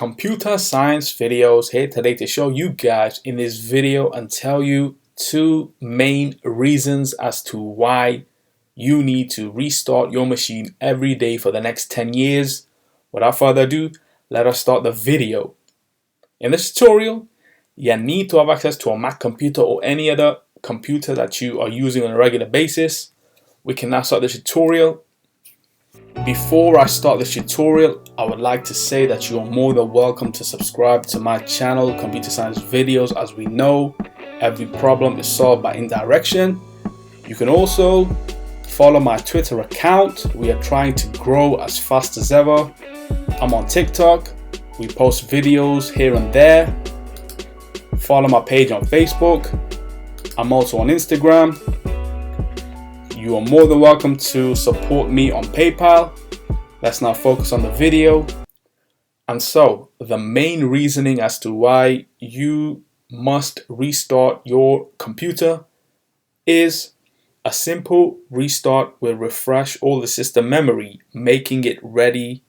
Computer Science Videos here today to show you guys in this video and tell you two main reasons as to why you need to restart your machine every day for the next 10 years. Without further ado, let us start the video. In this tutorial, you need to have access to a Mac computer or any other computer that you are using on a regular basis. We can now start the tutorial. Before I start this tutorial, I would like to say that you are more than welcome to subscribe to my channel, Computer Science Videos. As we know, every problem is solved by indirection. You can also follow my Twitter account. We are trying to grow as fast as ever. I'm on TikTok. We post videos here and there. Follow my page on Facebook. I'm also on Instagram. You are more than welcome to support me on PayPal. Let's now focus on the video. And so, the main reasoning as to why you must restart your computer is a simple restart will refresh all the system memory, making it ready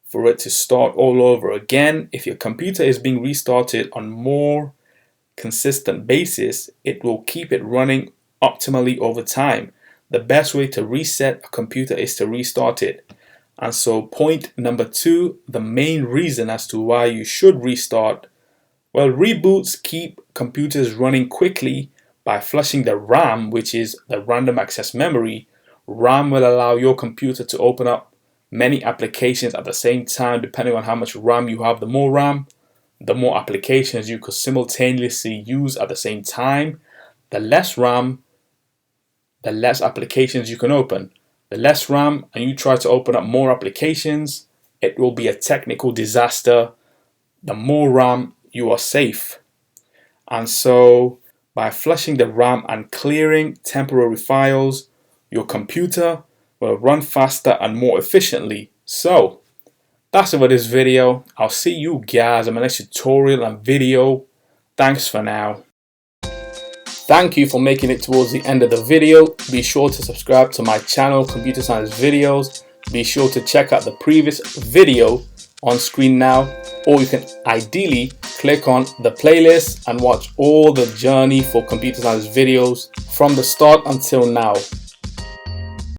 for it to start all over again. If your computer is being restarted on more consistent basis, it will keep it running optimally over time. The best way to reset a computer is to restart it. And so point number two, the main reason as to why you should restart, well, reboots keep computers running quickly by flushing the RAM, which is the random access memory. RAM will allow your computer to open up many applications at the same time. Depending on how much RAM you have, the more RAM, the more applications you could simultaneously use at the same time. The less RAM, the less applications you can open. The less RAM and you try to open up more applications, it will be a technical disaster. The more RAM, you are safe. And so by flushing the RAM and clearing temporary files, your computer will run faster and more efficiently. So that's it for this video. I'll see you guys in my next tutorial and video. Thanks for now. Thank you for making it towards the end of the video. Be sure to subscribe to my channel, Computer Science Videos. Be sure to check out the previous video on screen now, or you can ideally click on the playlist and watch all the journey for Computer Science Videos from the start until now.